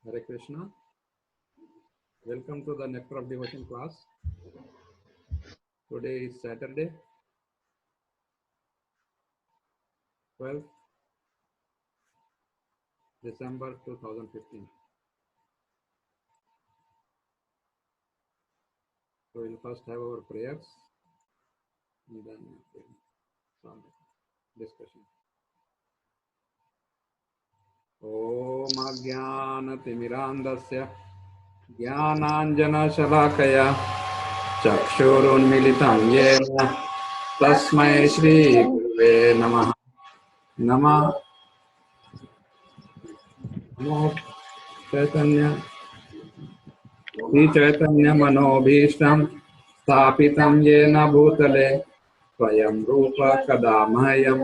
Hare Krishna. Welcome to the Nectar of Devotion class. Today is Saturday, 12th December 2015. So we'll first have our prayers and then some discussion. Om Ajnanatimirandasya Jnananjanashalakaya Chakshurunmilitam Yena Tasmai Shri Guruve Namaha. Namo Chaitanya Sri Chaitanya Manobhishtam Sthapitam Yena Bhutale Swayam Rupa Kadamahyam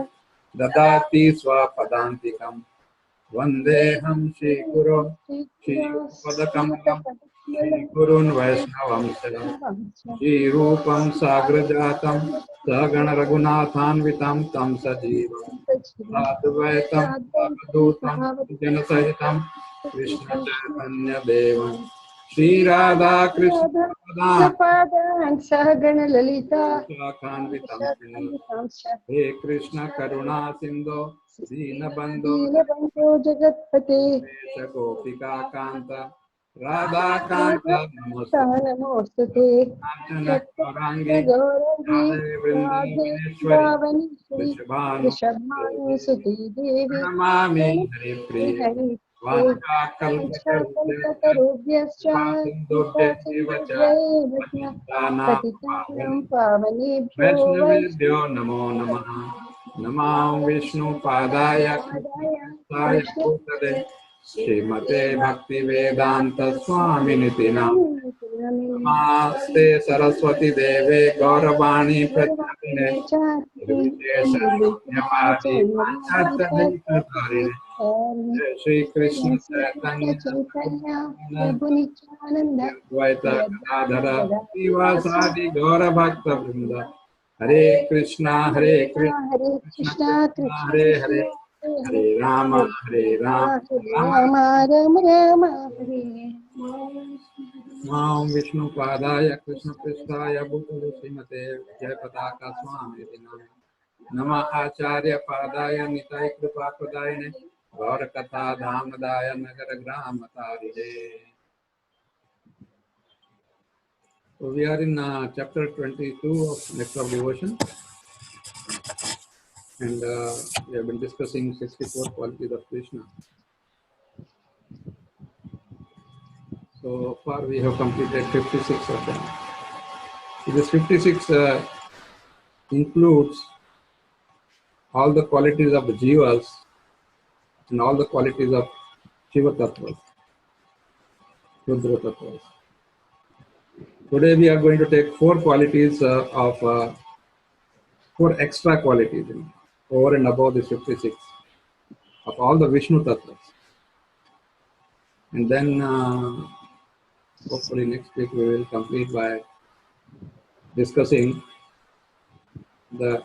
Dadati Swapadantikam Vandeham Shri Guru Shri Padakamalam Shri Gurun Vaishnavam Shri Rupam Sagrajatam Sagana Raghunathanvitam Tam Sajivam Advaitam Avadutam Janasahitam Krishna Chaitanya Devam Shri Radha Krishna Padam Sahagana Lalita Kanvitam He Krishna Karuna Sindhu Dinabandhu Jagatpate Gopika Kanta Radha Kanta Namaste Kanchana Gaurangi Radhe Vrindavaneshwari Vrishabhanu Sati Devi Pranamami Hare Priya Vancha Kalpatarubhyascha Patitanam Pavanebhyo Vaishnavebhyo Namo Namaha Namam Vishnu Padaya Krishna Bhutale Srimate Bhakti Vedanta Swaminiti Namaste Saraswati Deve Gauravani Pracharine Nirvishesha Nyamadi Panchatari Shri Krishna Chaitanya Advaita Gadadhara Sivasadi Gaura Bhakta Vrinda Hare Krishna Hare Krishna Krishna Krishna Hare Hare Hare Rama Rama Rama Hare Nam Vishnu Padaya Krishna Pristaya Bhutale Srimate Jayapataka Swami Nama Acharya Padaya Nitai Kripa Padayane Gaura Katha Dhamadaya Nagara Grama Taride. So we are in chapter 22 of Nectar of Devotion, and we have been discussing 64 qualities of Krishna. So far we have completed 56 of them. So this 56 includes all the qualities of the jivas and all the qualities of Shiva Tattvas, Rudra Tattvas. Today we are going to take four qualities four extra qualities over and above the 56 of all the Vishnu Tattvas. And then hopefully next week we will complete by discussing the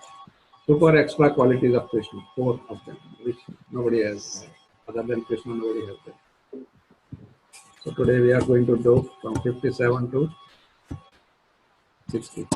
super extra qualities of Krishna, four of them, which nobody has. Other than Krishna, nobody has them. So today we are going to do from 57 to 60.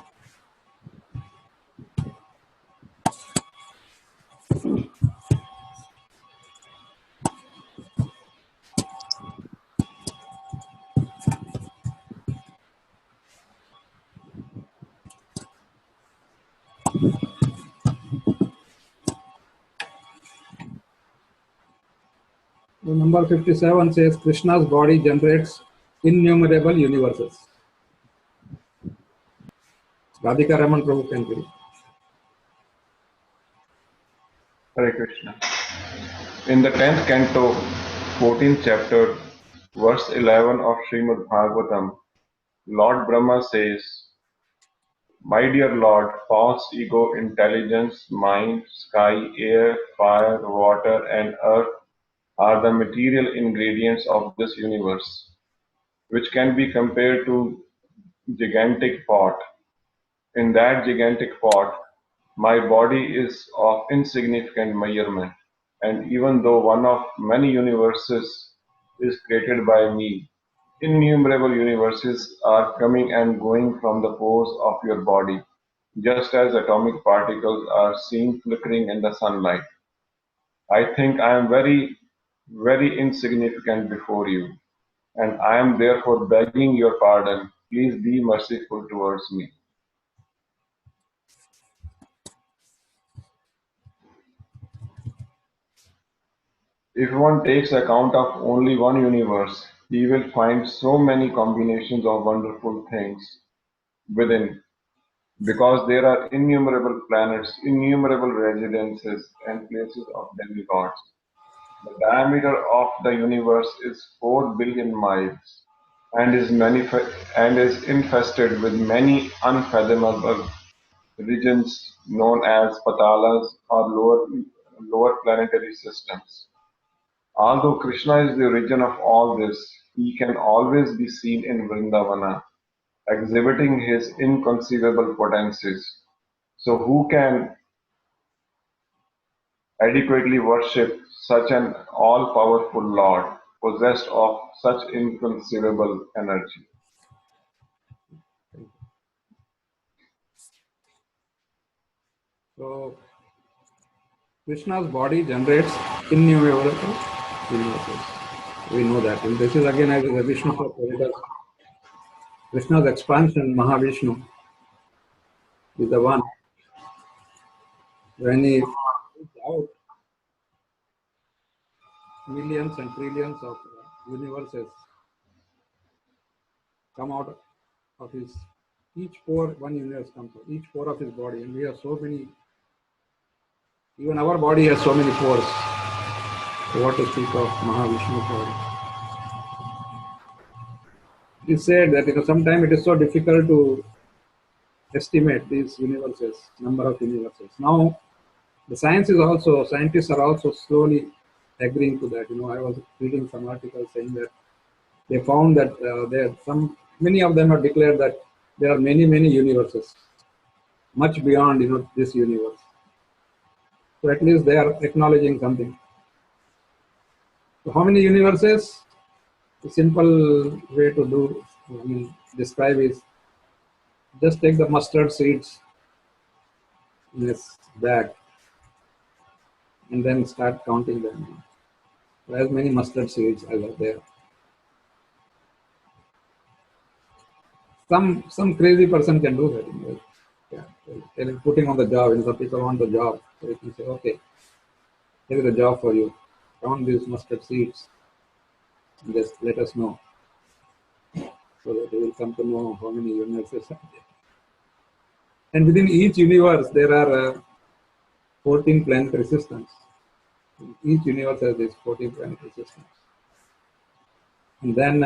So number 57 says Krishna's body generates innumerable universes. Radhika Raman Prabhu can read. Hare Krishna. In the 10th canto, 14th chapter, verse 11 of Srimad Bhagavatam, Lord Brahma says, My dear Lord, false ego, intelligence, mind, sky, air, fire, water, and earth are the material ingredients of this universe, which can be compared to gigantic pot. In that gigantic pot, my body is of insignificant measurement, and even though one of many universes is created by me. Innumerable universes are coming and going from the pores of your body, just as atomic particles are seen flickering in the sunlight. I think I am very, very insignificant before you, and I am therefore begging your pardon. Please be merciful towards me. If one takes account of only one universe, he will find so many combinations of wonderful things within, because there are innumerable planets, innumerable residences, and places of demigods. The diameter of the universe is 4 billion miles and is infested with many unfathomable regions known as patalas or lower planetary systems. Although Krishna is the origin of all this, he can always be seen in Vrindavana, exhibiting his inconceivable potencies. So who can adequately worship such an all-powerful Lord, possessed of such inconceivable energy? So Krishna's body generates innumerable universes. We know that. And this is again, as the Vishnu Purpura, Krishna's expansion, Mahavishnu, is the one. When he puts out millions and trillions of universes come out of his, each pore, one universe comes out, each pore of his body. And we have so many, even our body has so many pores. So what to speak of Mahavishnu's body? It is said that sometimes it is so difficult to estimate these universes, number of universes. Now, the scientists are also slowly agreeing to that. I was reading some articles saying that they found that many of them have declared that there are many, many universes, much beyond, this universe. So at least they are acknowledging something. So how many universes? The simple way to describe is just take the mustard seeds in this bag and then start counting them. So as many mustard seeds as are there. Some crazy person can do that. Yeah, putting on the job. Some people want the job, so you can say, okay, here is a job for you. Count these mustard seeds. And just let us know, so that they will come to know how many universes are there. And within each universe, there are 14 planetary systems. Each universe has these 14 planetary systems. And then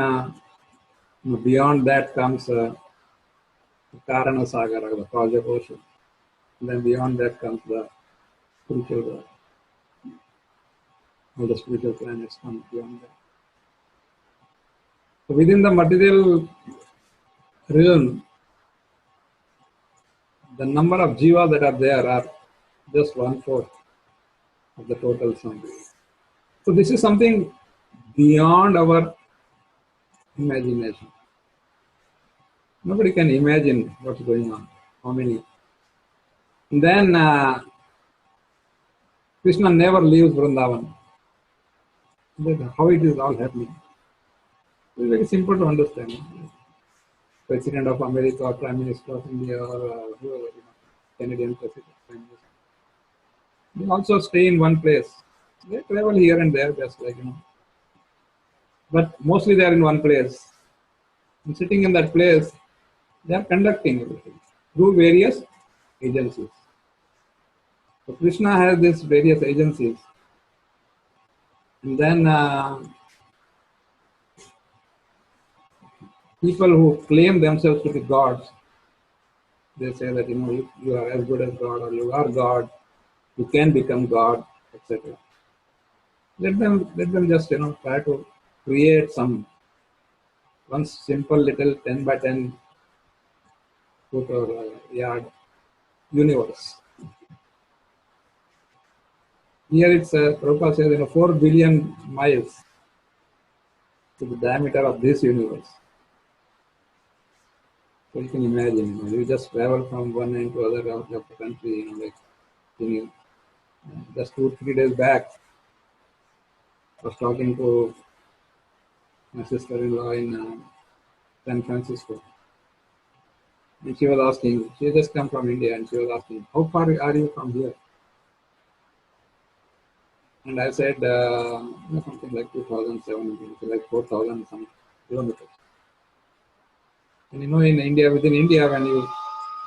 beyond that comes Karana Sagara, the cosmic ocean. And then beyond that comes the spiritual world. All the spiritual planets come beyond that. So within the material realm, the number of jiva that are there are just 1/4 of the total sum. So this is something beyond our imagination. Nobody can imagine what's going on, how many. And then Krishna never leaves Vrindavan. How it is all happening. It's very simple to understand. President of America or Prime Minister of India or whoever, Canadian President, Prime Minister. They also stay in one place. They travel here and there, just like, but mostly they are in one place. And sitting in that place, they are conducting everything through various agencies. So Krishna has these various agencies. And then people who claim themselves to be gods, they say that you are as good as God, or you are God, you can become God, etc. Let them just try to create one simple little 10 by 10 foot or yard universe. Here it's Prabhupada says 4 billion miles. to the diameter of this universe. So you can imagine, you just travel from one end to other end of the country, like in, just 2-3 days back, I was talking to my sister-in-law in San Francisco. And she was asking, she just come from India, and she was asking, how far are you from here? And I said, something like 2,700, like 4,000 some kilometers. And in India, within India, when you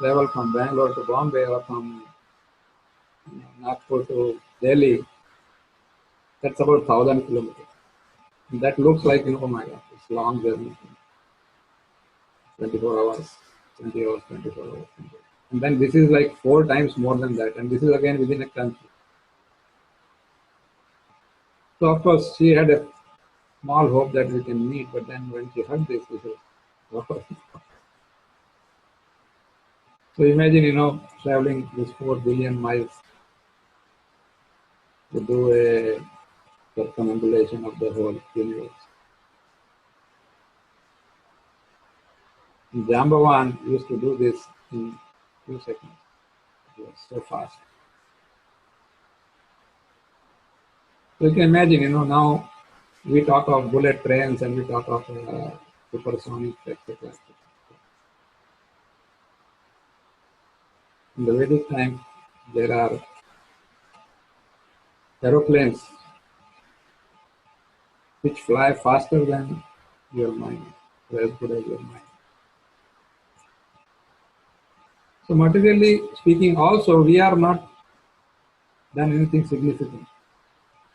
travel from Bangalore to Bombay or from Nagpur to Delhi, that's about 1,000 kilometers. And that looks like, oh my God, it's a long journey. 24 hours, 20 hours, 24 hours. And then this is like 4 times more than that. And this is again within a country. So of course, she had a small hope that we can meet. But then when she heard this, she said, wow. So imagine, traveling this 4 billion miles to do a circumambulation of the whole universe. And Jambavan used to do this in 2 seconds. It was so fast. So you can imagine, now we talk of bullet trains and we talk of supersonic, etc. In the Vedic time, there are aeroplanes which fly faster than your mind, or as good as your mind. So materially speaking, also we are not done anything significant.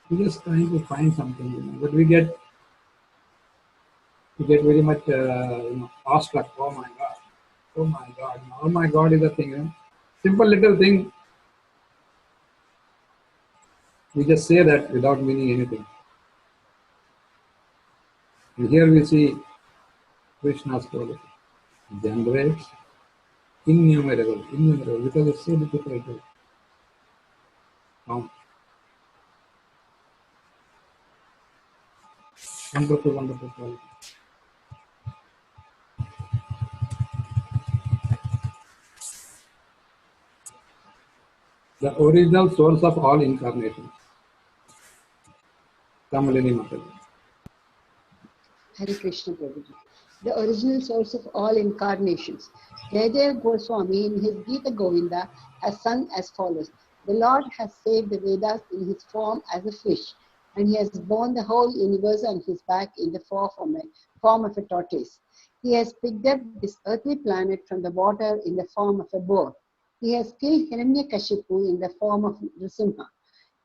We're just trying to find something, but we get very much awestruck. Oh my God! Oh my God! Oh my God is a thing. Simple little thing. We just say that without meaning anything. And here we see Krishna's quality. Generates innumerable, because it's so difficult to count. Wonderful, wonderful quality. The original source of all incarnations. Kamalini Mataji. Hare Krishna Prabhuji. The original source of all incarnations. Jayadeva Goswami in his Gita Govinda has sung as follows. The Lord has saved the Vedas in his form as a fish, and he has borne the whole universe on his back in the form of a tortoise. He has picked up this earthly planet from the water in the form of a boar. He has killed Hiranyakashipu in the form of Nrsimha.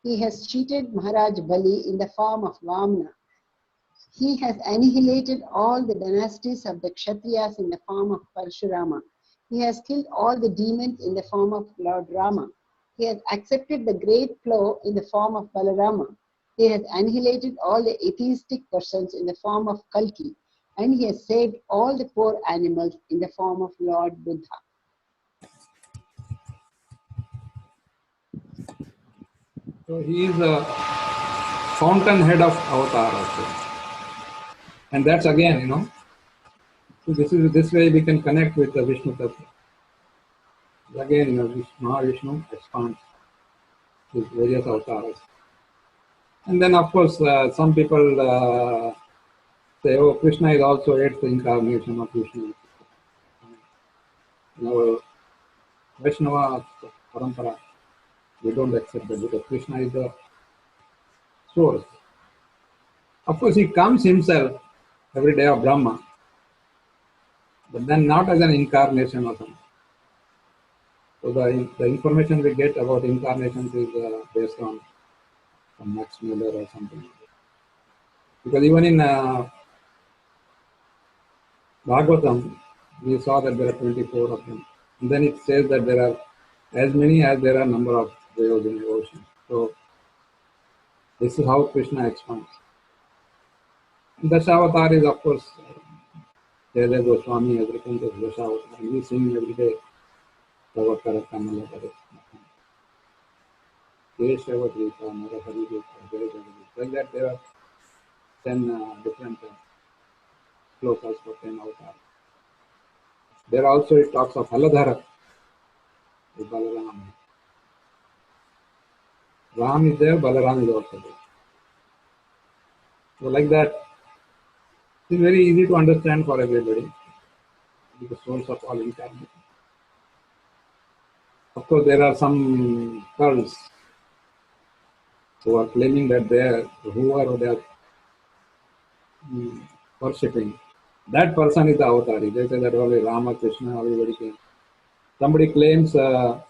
He has cheated Maharaj Bali in the form of Vamna. He has annihilated all the dynasties of the Kshatriyas in the form of Parashurama. He has killed all the demons in the form of Lord Rama. He has accepted the great plow in the form of Balarama. He has annihilated all the atheistic persons in the form of Kalki. And he has saved all the poor animals in the form of Lord Buddha. So he is a fountainhead of avatar also. And that's again, so this way we can connect with the Vishnu Tattva. Again, Mahavishnu expands his various avatars. And then of course some people say, oh, Krishna is also 8th incarnation of Vishnu. In our Vaishnava parampara, we don't accept that because Krishna is the source. Of course, he comes himself every day of Brahma, but then not as an incarnation or something. So the information we get about incarnations is based on Max Muller or something. Because even in Bhagavatam, we saw that there are 24 of them. And then it says that there are as many as there are number of whales in the ocean. So this is how Krishna expands. And Dashavatar is, of course, Jayadeva Goswami has written this Dashavatar, and we sing every day. Pravakara Kamala Kare. Keshavadrita, Narahari Dita, Jayadeva. Like that, there are 10 different slokas for 10 avatars. There also it talks of Haladhara, with Balaram. Ram is there, Balaram is also there. So like that, it is very easy to understand for everybody. It is the source of all incarnation. Of course, there are some cults who are claiming that they are whoever they are worshipping, that person is the avatar. They say that only Rama, Krishna, everybody came. Somebody claims that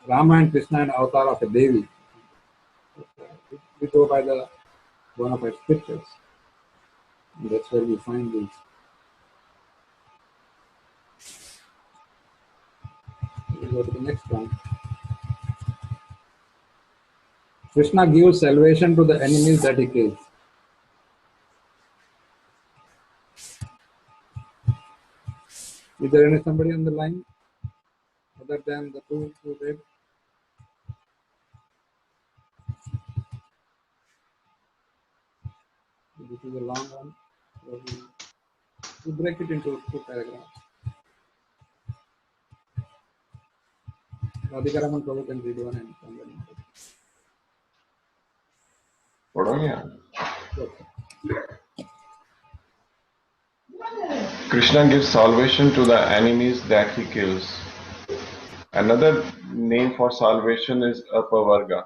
Rama and Krishna are avatar of a Devi. We go by the one of our scriptures. And that's where we find these. We go to the next one. Krishna gives salvation to the enemies that he kills. Is there any somebody on the line other than the two who read? This is a long one. So we break it into two paragraphs. Radhikaraman Prabhu can read one and somebody. Krishna gives salvation to the enemies that he kills. Another name for salvation is Apavarga.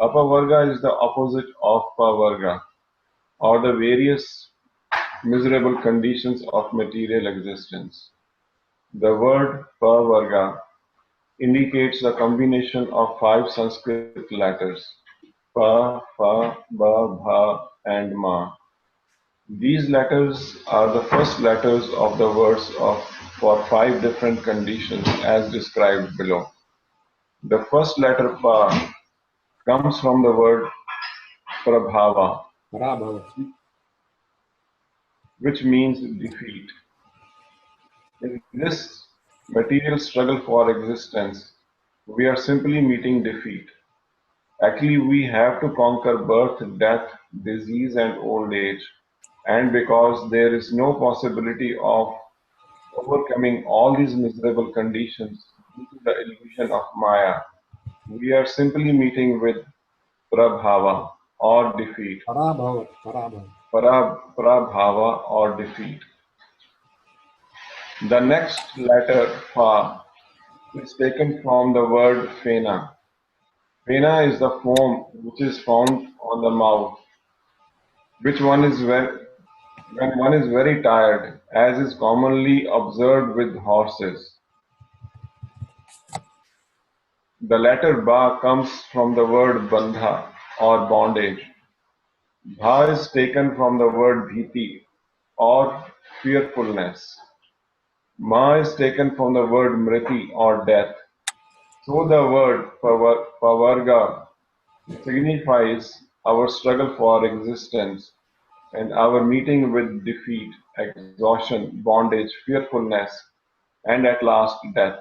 Apavarga is the opposite of Pavarga, or the various miserable conditions of material existence. The word Pavarga indicates the combination of 5 Sanskrit letters Pa, Fa, Ba, Bha, and Ma. These letters are the first letters of the words for 5 different conditions as described below. The first letter Pa comes from the word Prabhava, which means defeat. In this material struggle for existence, we are simply meeting defeat. Actually, we have to conquer birth, death, disease, and old age. And because there is no possibility of overcoming all these miserable conditions due to the illusion of Maya, we are simply meeting with Prabhava or defeat. Prabhava or defeat. The next letter, Fa, is taken from the word Fena. Fena is the foam which is found on the mouth, which one is when one is very tired, as is commonly observed with horses. The letter Ba comes from the word Bandha or bondage. Bha is taken from the word Bhiti or fearfulness. Ma is taken from the word Mriti or death. So the word Pavarga signifies our struggle for existence and our meeting with defeat, exhaustion, bondage, fearfulness, and at last death.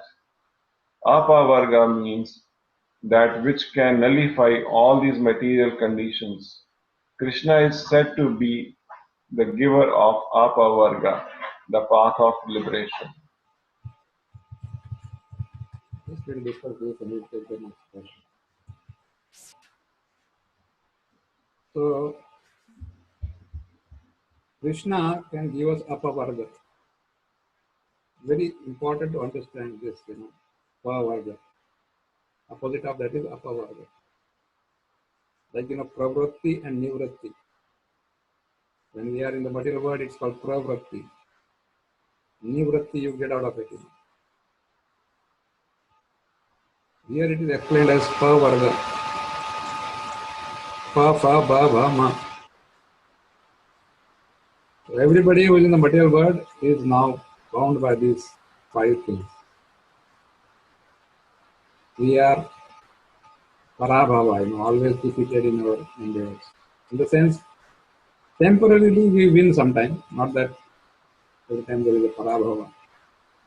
Apavarga means that which can nullify all these material conditions. Krishna is said to be the giver of Apavarga, the path of liberation. Just we'll discuss this and we'll take the next question. So, Krishna can give us Apavarga. Very important to understand this, Pavarga. Opposite of that is Apavarga. Like, Pravritti and Nivritti. When we are in the material world, it's called Pravritti. Nivritti, you get out of it. Here it is explained as Pavarga. Pa, Fa, Ba, Bha, Ma. So everybody who is in the material world is now bound by these 5 things. We are Parabhava, always defeated in our endeavors. In the sense, temporarily we win sometime, not that every time there is a Parabhava.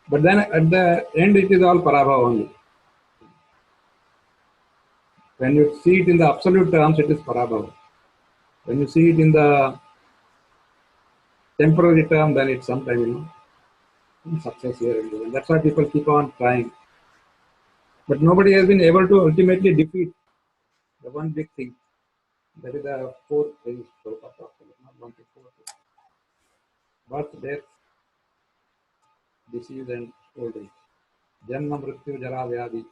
But then at the end it is all Parabhava only. When you see it in the absolute terms, it is Parabhava. When you see it in the temporary term, then it's sometime, success here and there. And that's why people keep on trying. But nobody has been able to ultimately defeat the one big thing. That is the four things, not one to four things. Birth, death, disease, and old age. Janma, Mrityu, Jara, Vyadi.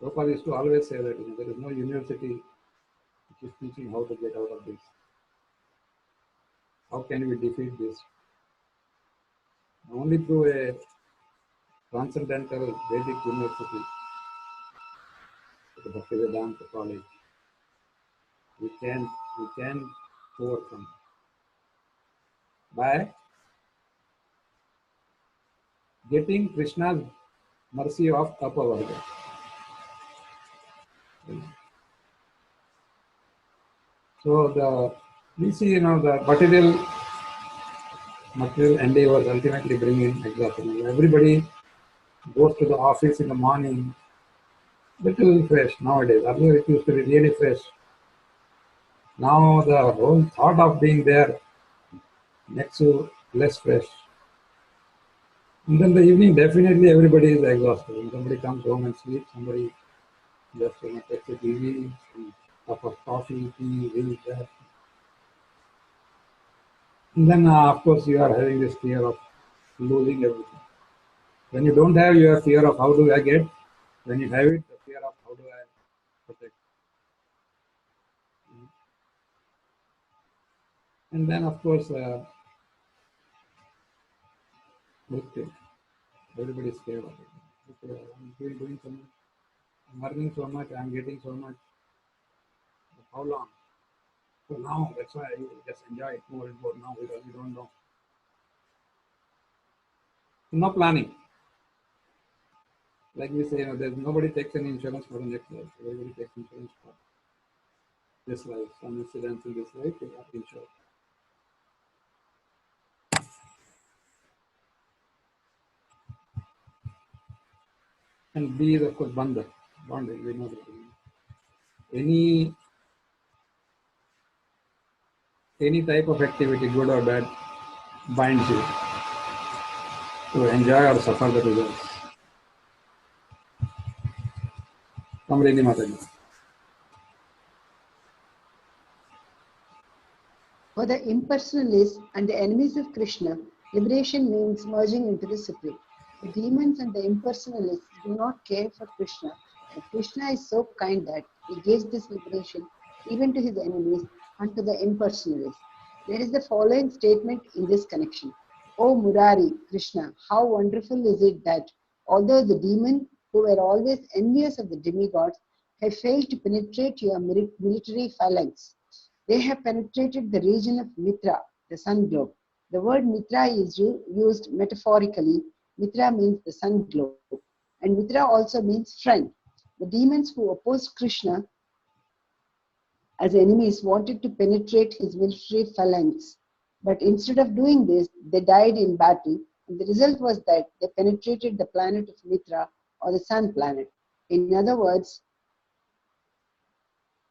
Prabhupada used to always say that there is no university which is teaching how to get out of this. How can we defeat this? Only through a transcendental Vedic university, the Bhaktivedanta college, we can overcome by getting Krishna's mercy of Apavarga. So we see, the material endeavors ultimately bring in exhaustion. Everybody goes to the office in the morning, little fresh nowadays. Earlier it used to be really fresh. Now the whole thought of being there makes you less fresh. And then the evening, definitely everybody is exhausted. When somebody comes home and sleeps, somebody just takes a TV, cup of coffee, tea, this, that. And then, of course, you are having this fear of losing everything. When you don't have, you have fear of how do I get. When you have it, the fear of how do I protect. And then, of course, mrityu. Everybody is scared of it. Okay, I'm doing so much, I'm earning so much, I'm getting so much. But how long? So now, that's why you just enjoy it more and more now because you don't know. No planning. Like we say, there's nobody takes any insurance for the next life. Everybody takes insurance for this life. Some incidents in this life, they are insured. And B is, of course, bandha. Bonding, we know that. Any type of activity, good or bad, binds you to enjoy or suffer the results. Kamrini Mataji. For the impersonalists and the enemies of Krishna, liberation means merging into the Supreme. The demons and the impersonalists do not care for Krishna, but Krishna is so kind that he gives this liberation even to his enemies and to the impersonalists. There is the following statement in this connection. O Murari, Krishna, how wonderful is it that although the demons who were always envious of the demigods have failed to penetrate your military phalanx, they have penetrated the region of Mitra, the sun globe. The word Mitra is used metaphorically. Mitra means the sun globe, and Mitra also means friend. The demons who opposed Krishna as enemies wanted to penetrate his military phalanx, but instead of doing this, they died in battle, and the result was that they penetrated the planet of Mitra, or the sun planet. In other words,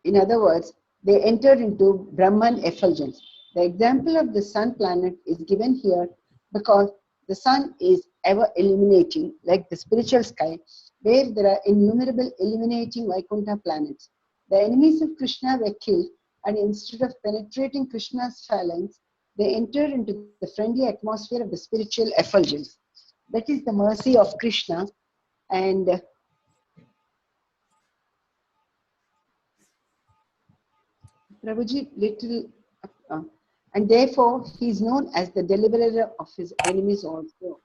they entered into Brahman effulgence. The example of the sun planet is given here because the sun is ever illuminating, like the spiritual sky, where there are innumerable illuminating Vaikuntha planets. The enemies of Krishna were killed, and instead of penetrating Krishna's phalanx, they entered into the friendly atmosphere of the spiritual effulgence. That is the mercy of Krishna, and Prabhuji little, and therefore he is known as the deliverer of his enemies also.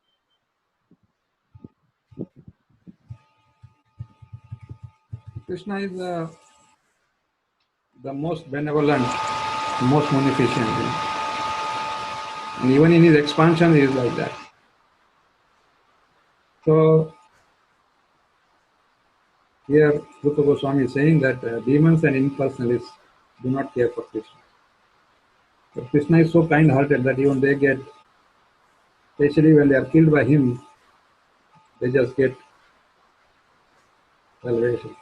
Krishna is the most benevolent, most munificent. And even in his expansion, he is like that. So, here Rupa Goswami is saying that demons and impersonalists do not care for Krishna. But Krishna is so kind-hearted that even they get, especially when they are killed by him, they just get salvation.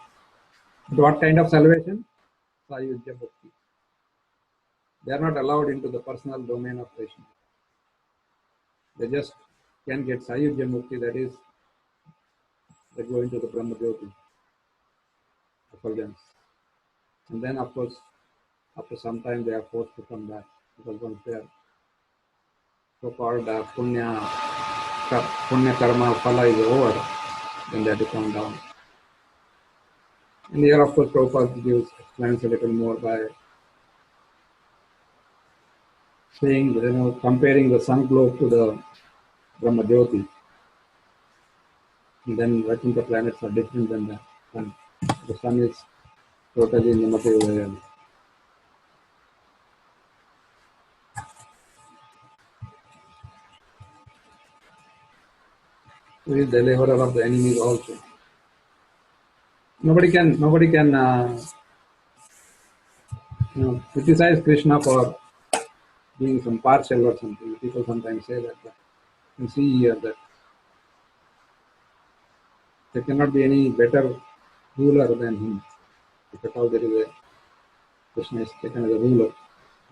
But what kind of salvation? Sayujya Bhakti. They are not allowed into the personal domain of Krishna. They just can get Sayujya Mukti, that is, they go into the Brahma Jyoti effulgence. And then, of course, after some time, they are forced to come back because once their so-called punya karma phala is over, then they have to come down. And here, of course, Prabhupada explains a little more by saying, comparing the sun globe to the Brahma Jyoti. And then I think the planets are different than the sun. The sun is totally in the material realm. He is the deliverer of the enemies also. Nobody can criticize Krishna for being some partial or something. People sometimes say that. But you see here that there cannot be any better ruler than him. If at all there is a Krishna is taken as a ruler,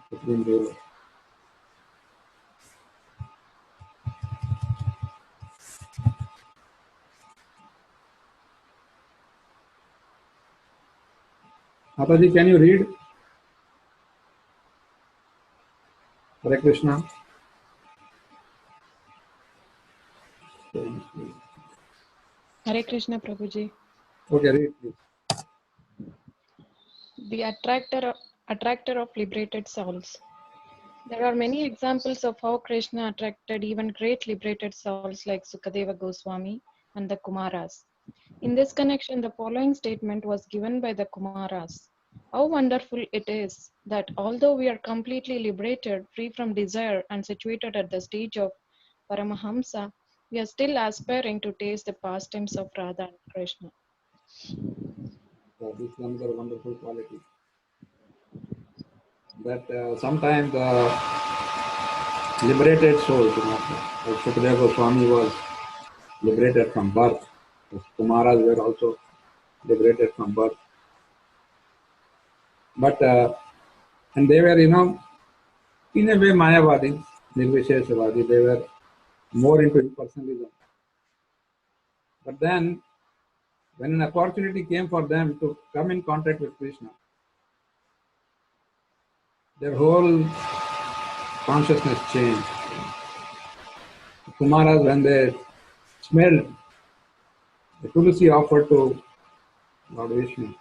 supreme ruler. Mataji, can you read? Hare Krishna. Hare Krishna Prabhuji. Okay, read please. The attractor of liberated souls. There are many examples of how Krishna attracted even great liberated souls like Sukadeva Goswami and the Kumaras. In this connection, the following statement was given by the Kumaras. How wonderful it is that although we are completely liberated, free from desire, and situated at the stage of Paramahamsa, we are still aspiring to taste the pastimes of Radha and Krishna. This is another wonderful quality. That sometimes liberated souls, like Sukadeva Goswami was liberated from birth. The Kumaras were also liberated from birth. But, and they were, in a way, Mayavadi, Nirvisheshavadi. They were more into impersonalism. But then, when an opportunity came for them to come in contact with Krishna, their whole consciousness changed. The Kumaras, when they smelled the Tulsi offered to Lord Vishnu,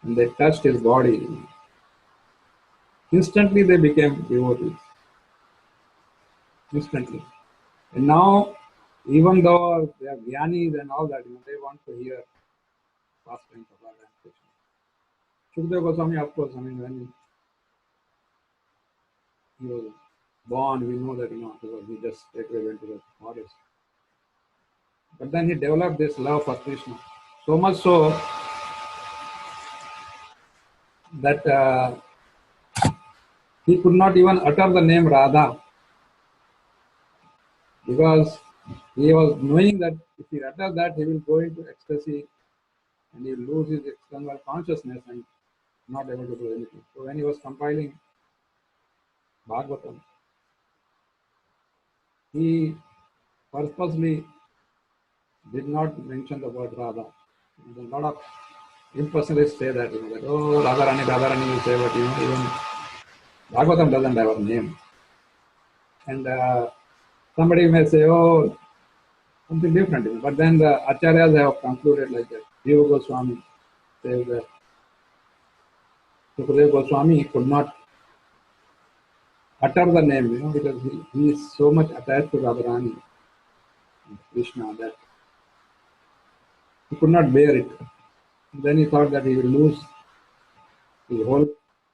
and they touched his body, instantly they became devotees. Instantly. And now, even though they are jnanis and all that, they want to hear pastimes of Radha and Krishna. Sukadeva Goswami, of course, when he was born, we know that, because he just straightway went to the forest. But then he developed this love for Krishna. So much so that he could not even utter the name Radha, because he was knowing that if he utters that, he will go into ecstasy and he will lose his external consciousness and not able to do anything. So when he was compiling Bhagavatam, he purposely did not mention the word Radha. A lot of impersonalists say that, that oh, Radharani you say, but even Bhagavatam doesn't have a name. And somebody may say, oh, something different. But then the Acharyas have concluded like that. Jiva Goswami says that Sukadeva Goswami could not utter the name, because he is so much attached to Radharani and Krishna that he could not bear it. And then he thought that he will lose his whole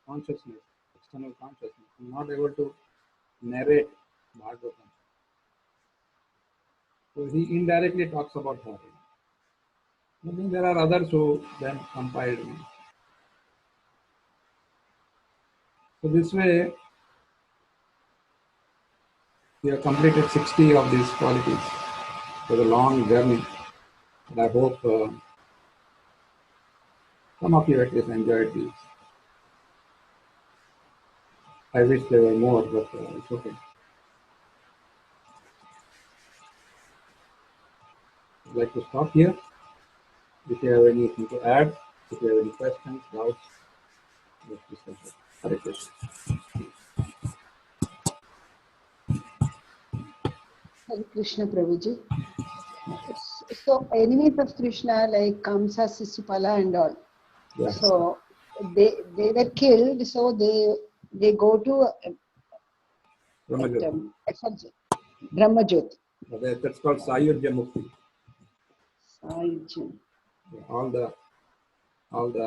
consciousness, external consciousness, and not able to narrate Bhagavatam. So he indirectly talks about her. I think there are others who then compiled. So this way, we have completed 60 of these qualities. It was a long journey, and I hope some of you at least enjoyed these. I wish there were more, but it's okay. I'd like to stop here. If you have anything to add, if you have any questions, doubts, let's discuss it. Hare Krishna. Hare Krishna, Prabhuji. So enemies of Krishna like Kamsa, Sisupala and all. Yeah. So they were killed. So they go to Brahmajyoti. Brahmajyoti. That's called Sayurja Mukti. Sayurja. All the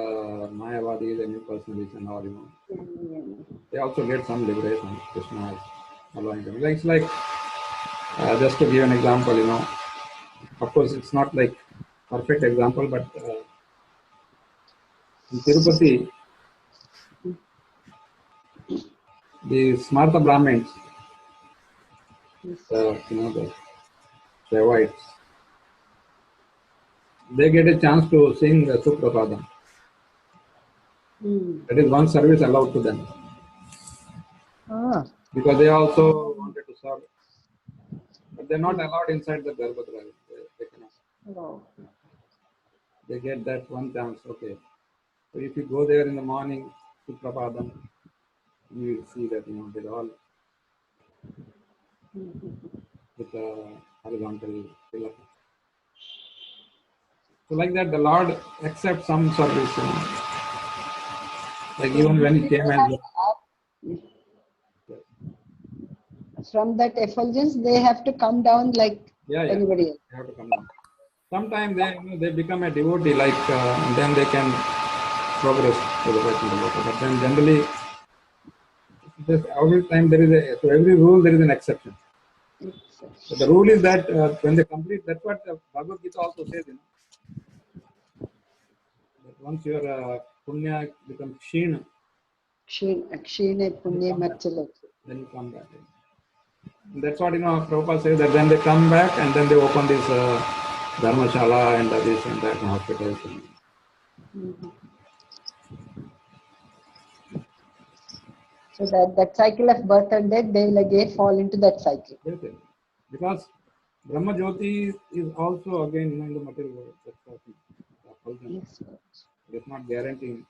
Mayavadis and impersonalists and all, they also get some liberation. Krishna is allowing them. It's like just to give an example, of course it's not like perfect example, but in Tirupati, the Smarta Brahmins, the Shaivites, they get a chance to sing Suprapadam. That is one service allowed to them. Because they also wanted to serve. But they're not allowed inside the Garbhagriha. They cannot. They get that one chance, okay. So if you go there in the morning, Suprapadam, you will see that, they're all with a horizontal pillar. So like that, the Lord accepts some service, Like even when he came as from that effulgence, they have to come down like anybody else. They have to come down. Sometimes they become a devotee, like and then they can progress to the Vaishnava Loka. But then generally, every time to every rule there is an exception. So the rule is that when they complete, that's what Bhagavad Gita also says, that once your punya becomes kshina, Akshine punya machala. then you come back. And that's what Prabhupada says, that then they come back and then they open this dharmashala and this and that hospitals. So that cycle of birth and death, they will again fall into that cycle. Yes, yes. Because Brahma Jyoti is also again in the material world. That's what yes. It's not guaranteeing.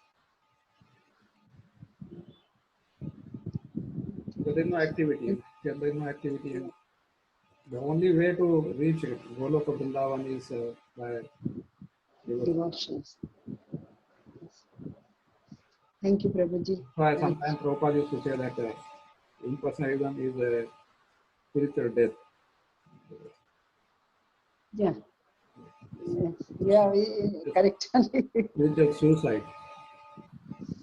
Because there is no activity. There is no activity. And the only way to reach it, Goloka Vrindavan, is by devotions. Thank you, Prabhuji. Why sometimes Prabhupada used to say that impersonalism is a spiritual death. Yeah. Yes. Correct. Spiritual suicide.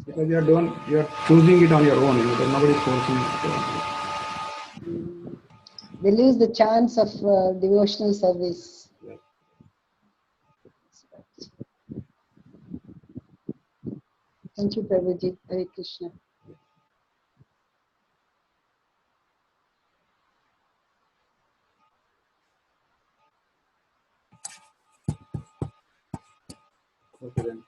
Because you are choosing it on your own. There's nobody forcing it. They lose the chance of devotional service. Yes. Thank you, Prabhuji. Hare Krishna. Okay then.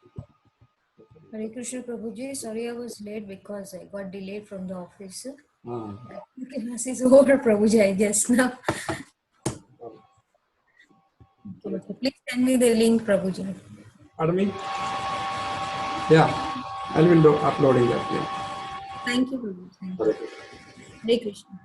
Hare Krishna Prabhuji, sorry I was late because I got delayed from the office. Class is over, Prabhuji, I guess now. Okay. Please send me the link, Prabhuji. Pardon me? Yeah, I will be uploading that. Yeah. Thank you, Prabhuji. Thank you. Hare Krishna.